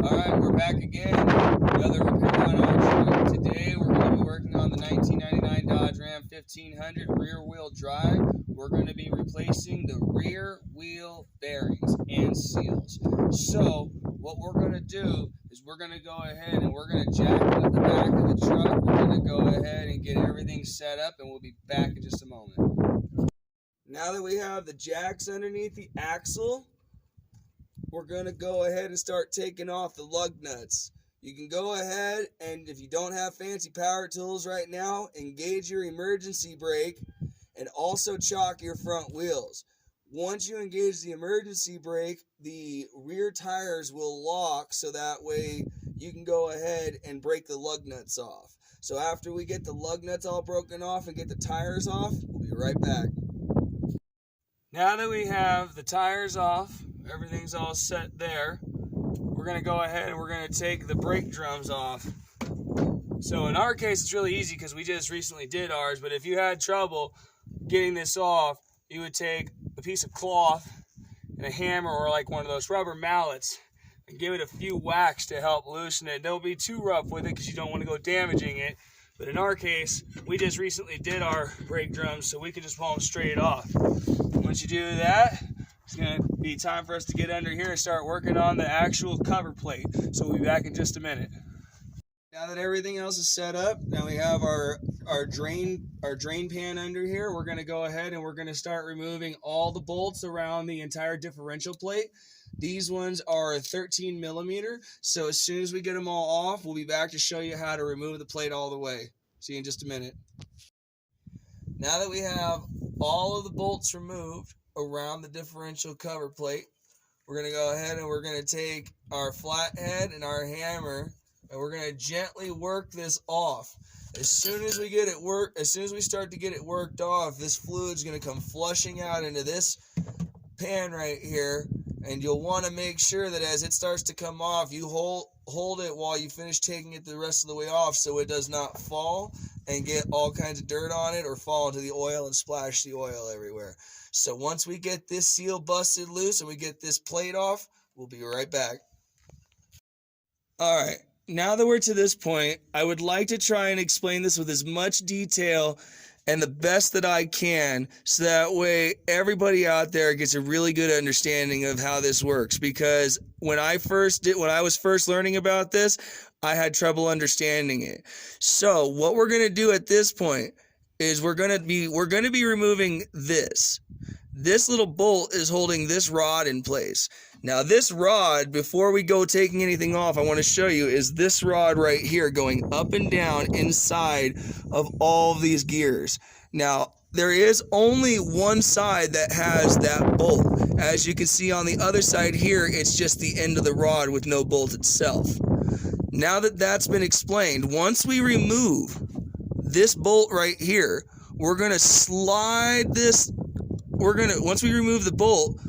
Alright, we're back again. Another repair on our truck. Today we're going to be working on the 1999 Dodge Ram 1500 rear wheel drive. We're going to be replacing the rear wheel bearings and seals. So what we're going to do is we're going to go ahead and we're going to jack it up the back of the truck. We're going to go ahead and get everything set up, and we'll be back in just a moment. Now that we have the jacks underneath the axle, we're going to go ahead and start taking off the lug nuts. You can go ahead and, if you don't have fancy power tools right now, engage your emergency brake and also chock your front wheels. Once you engage the emergency brake, the rear tires will lock, so that way you can go ahead and break the lug nuts off. So after we get the lug nuts all broken off and get the tires off, we'll be right back. Now that we have the tires off, everything's all set there, we're going to go ahead and we're going to take the brake drums off. So in our case, it's really easy because we just recently did ours, but if you had trouble getting this off, you would take a piece of cloth and a hammer or like one of those rubber mallets and give it a few whacks to help loosen it. Don't be too rough with it because you don't want to go damaging it. But in our case, we just recently did our brake drums, so we can just pull them straight off. Once you do that, it's going to be time for us to get under here and start working on the actual cover plate. So we'll be back in just a minute. Now that everything else is set up, now we have our drain pan under here. We're going to go ahead and we're going to start removing all the bolts around the entire differential plate. These ones are 13 millimeter, so as soon as we get them all off, we'll be back to show you how to remove the plate all the way. See you in just a minute. Now that we have all of the bolts removed around the differential cover plate, we're going to go ahead and we're going to take our flathead and our hammer, and we're going to gently work this off. As soon as we start to get it worked off, this fluid's going to come flushing out into this pan right here, and you'll want to make sure that as it starts to come off, you hold it while you finish taking it the rest of the way off, so it does not fall and get all kinds of dirt on it or fall into the oil and splash the oil everywhere. So once we get this seal busted loose and we get this plate off, we'll be right back. All right, now that we're to this point, I would like to try and explain this with as much detail and the best that I can, so that way everybody out there gets a really good understanding of how this works. Because when I was first learning about this, I had trouble understanding it. So what we're going to do at this point is we're going to be removing this. This little bolt is holding this rod in place. Now this rod, before we go taking anything off, I want to show you is this rod right here going up and down inside of all of these gears. Now there is only one side that has that bolt. As you can see on the other side here, it's just the end of the rod with no bolt itself. Now that that's been explained, once we remove this bolt right here, we're going to slide this. Once we remove the bolt,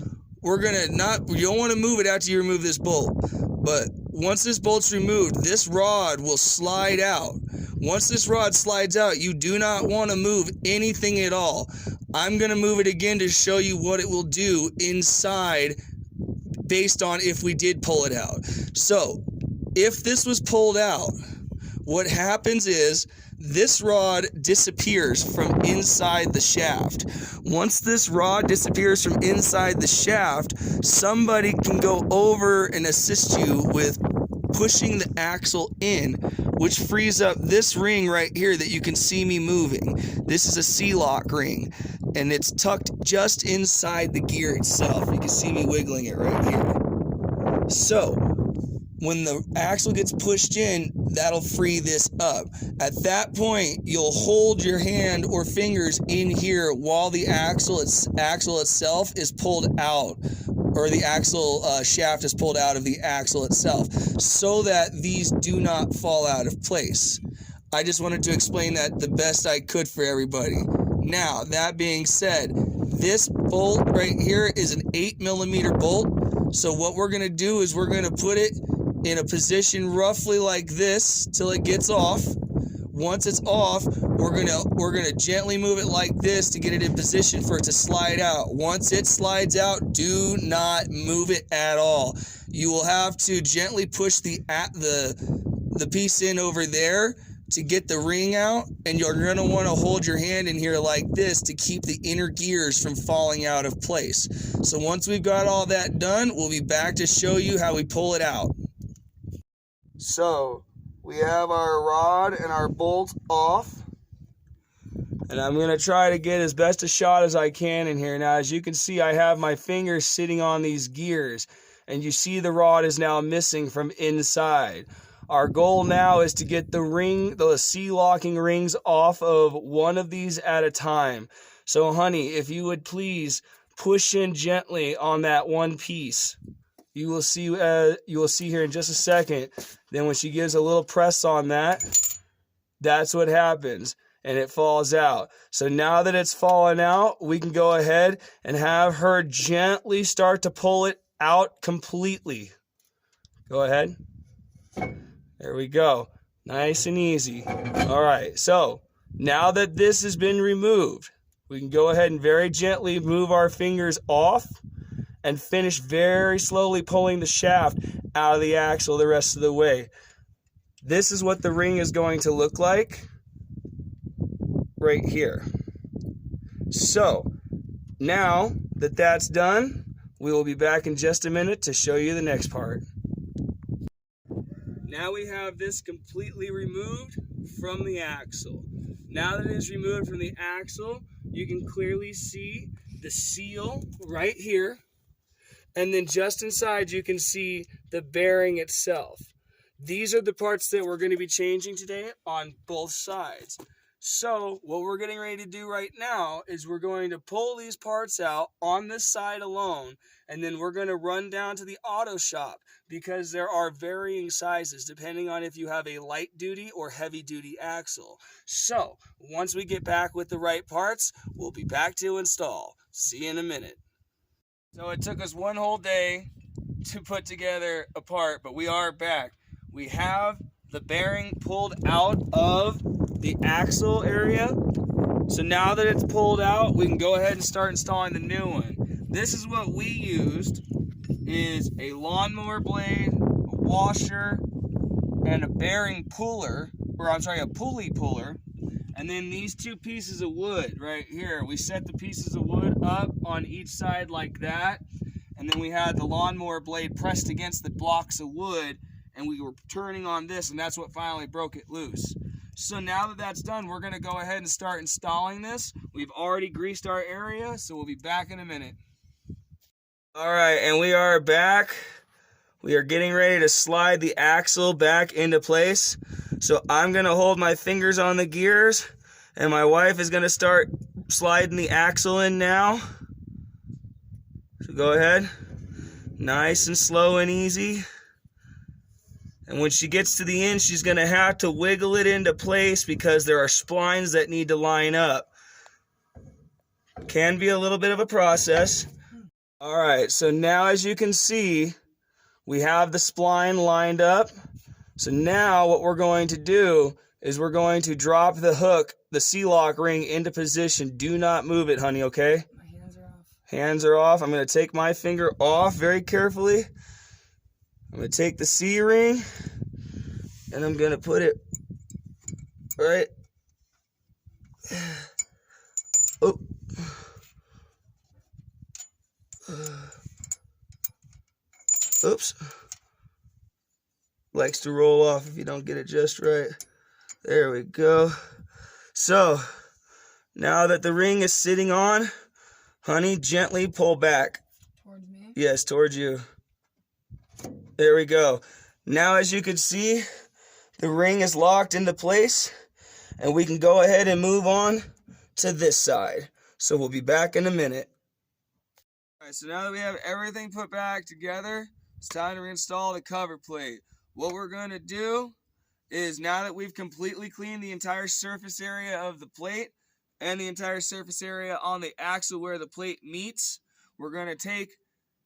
you don't want to move it after you remove this bolt, but once this bolt's removed, this rod will slide out. Once this rod slides out, you do not want to move anything at all. I'm going to move it again to show you what it will do inside based on if we did pull it out. So if this was pulled out, what happens is this rod disappears from inside the shaft. Once this rod disappears from inside the shaft, somebody can go over and assist you with pushing the axle in, which frees up this ring right here that you can see me moving. This is a C-lock ring, and it's tucked just inside the gear itself. You can see me wiggling it right here. So when the axle gets pushed in, that'll free this up. At that point, you'll hold your hand or fingers in here while the axle itself is pulled out, or the axle shaft is pulled out of the axle itself, so that these do not fall out of place. I just wanted to explain that the best I could for everybody. Now, that being said, this bolt right here is an 8 millimeter bolt. So what we're going to do is we're going to put it in a position roughly like this till it gets off. once it's off, we're gonna gently move it like this to get it in position for it to slide out. Once it slides out, do not move it at all. You will have to gently push the piece in over there to get the ring out, and you're going to want to hold your hand in here like this to keep the inner gears from falling out of place. So once we've got all that done, we'll be back to show you how we pull it out. So we have our rod and our bolt off, and I'm going to try to get as best a shot as I can in here. Now, as you can see, I have my fingers sitting on these gears, and you see the rod is now missing from inside. Our goal now is to get the C-locking rings off of one of these at a time. So, honey, if you would please push in gently on that one piece. You will see here in just a second. Then when she gives a little press on that, that's what happens, and it falls out. So now that it's fallen out, we can go ahead and have her gently start to pull it out completely. Go ahead. There we go. Nice and easy. All right, so now that this has been removed, we can go ahead and very gently move our fingers off and finish very slowly pulling the shaft out of the axle the rest of the way. This is what the ring is going to look like right here. So now that that's done, we will be back in just a minute to show you the next part. Now we have this completely removed from the axle. Now that it is removed from the axle, you can clearly see the seal right here. And then just inside, you can see the bearing itself. These are the parts that we're going to be changing today on both sides. So what we're getting ready to do right now is we're going to pull these parts out on this side alone, and then we're going to run down to the auto shop because there are varying sizes depending on if you have a light duty or heavy duty axle. So once we get back with the right parts, we'll be back to install. See you in a minute. So it took us one whole day to put together a part, but we are back. We have the bearing pulled out of the axle area. So now that it's pulled out, we can go ahead and start installing the new one. This is what we used, is a lawnmower blade, a washer, and a bearing puller, a pulley puller. And then these two pieces of wood right here. We set the pieces of wood up on each side like that. And then we had the lawnmower blade pressed against the blocks of wood, and we were turning on this, and that's what finally broke it loose. So now that that's done, we're going to go ahead and start installing this. We've already greased our area, so we'll be back in a minute. All right, and we are back. We are getting ready to slide the axle back into place. So I'm going to hold my fingers on the gears, and my wife is going to start sliding the axle in now. So go ahead. Nice and slow and easy. And when she gets to the end, she's going to have to wiggle it into place because there are splines that need to line up. Can be a little bit of a process. All right, so now as you can see, we have the spline lined up. So now what we're going to do is we're going to drop the hook, the C-lock ring, into position. Do not move it, honey, okay? My hands are off. Hands are off. I'm going to take my finger off very carefully. I'm going to take the C-ring, and I'm going to put it right. Oh. Oops. Likes to roll off if you don't get it just right. There we go. So, now that the ring is sitting on, honey, gently pull back. Towards me? Yes, towards you. There we go. Now, as you can see, the ring is locked into place, and we can go ahead and move on to this side. So we'll be back in a minute. All right, so now that we have everything put back together, it's time to reinstall the cover plate. What we're going to do is, now that we've completely cleaned the entire surface area of the plate and the entire surface area on the axle where the plate meets, we're going to take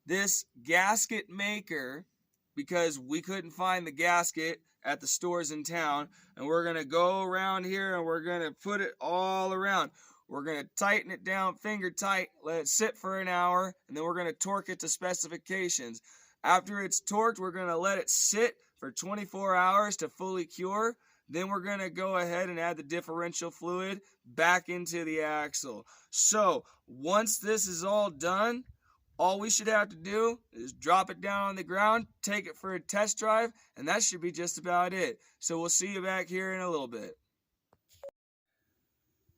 this gasket maker because we couldn't find the gasket at the stores in town. And we're going to go around here and we're going to put it all around. We're going to tighten it down finger tight, let it sit for an hour, and then we're going to torque it to specifications. After it's torqued, we're going to let it sit for 24 hours to fully cure. Then we're going to go ahead and add the differential fluid back into the axle. So once this is all done, all we should have to do is drop it down on the ground, take it for a test drive, and that should be just about it. So we'll see you back here in a little bit.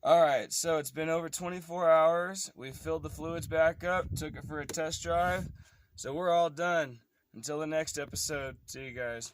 Alright, so it's been over 24 hours. We filled the fluids back up, took it for a test drive. So we're all done. Until the next episode, see you guys.